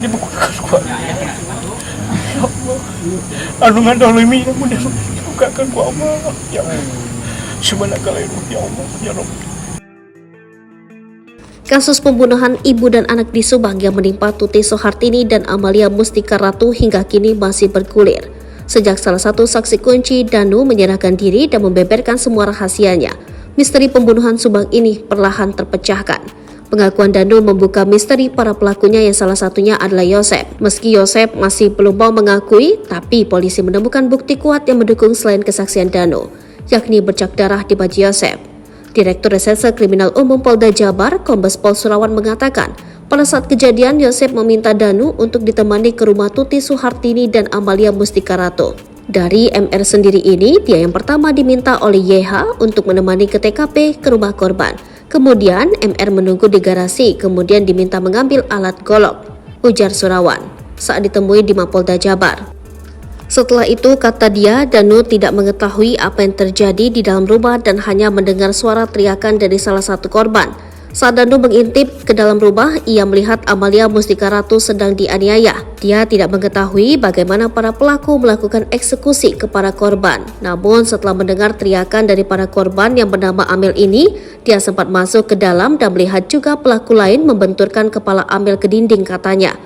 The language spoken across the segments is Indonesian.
Dibukakan kuat. Ya Allah, anu ngadolimi namun dibukakan ku Allah. Ya Allah, subhanakallahumma ya Allah, ya Rabb. Kasus pembunuhan ibu dan anak di Subang yang menimpa Tuti Soehartini dan Amalia Mustika Ratu hingga kini masih bergulir. Sejak salah satu saksi kunci, Danu, menyerahkan diri dan membeberkan semua rahasianya, misteri pembunuhan Subang ini perlahan terpecahkan. Pengakuan Danu membuka misteri para pelakunya yang salah satunya adalah Yosep. Meski Yosep masih belum mau mengakui, tapi polisi menemukan bukti kuat yang mendukung selain kesaksian Danu, yakni bercak darah di baju Yosep. Direktur Reserse Kriminal Umum Polda Jabar, Kombes Pol Surawan, mengatakan pada saat kejadian Yosep meminta Danu untuk ditemani ke rumah Tuti Soehartini dan Amalia Mustika Ratu. Dari MR sendiri ini, dia yang pertama diminta oleh YH untuk menemani ke TKP ke rumah korban. Kemudian MR menunggu di garasi, kemudian diminta mengambil alat golok, ujar Surawan saat ditemui di Mapolda Jabar. Setelah itu, kata dia, Danu tidak mengetahui apa yang terjadi di dalam rumah dan hanya mendengar suara teriakan dari salah satu korban. Saat Danu mengintip ke dalam rumah, ia melihat Amalia Mustika Ratu sedang dianiaya. Dia tidak mengetahui bagaimana para pelaku melakukan eksekusi kepada korban. Namun setelah mendengar teriakan dari para korban yang bernama Amel ini, dia sempat masuk ke dalam dan melihat juga pelaku lain membenturkan kepala Amel ke dinding, katanya.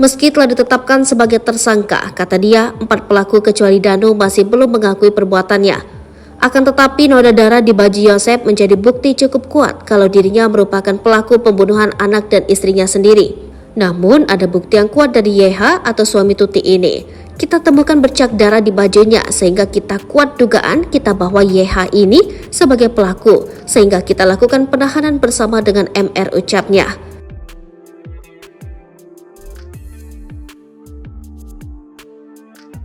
Meski telah ditetapkan sebagai tersangka, kata dia, 4 pelaku kecuali Danu masih belum mengakui perbuatannya. Akan tetapi noda darah di baju Yosep menjadi bukti cukup kuat kalau dirinya merupakan pelaku pembunuhan anak dan istrinya sendiri. Namun ada bukti yang kuat dari YH atau suami Tuti ini. Kita temukan bercak darah di bajunya sehingga kita kuat dugaan kita bahwa YH ini sebagai pelaku, sehingga kita lakukan penahanan bersama dengan MR, ucapnya.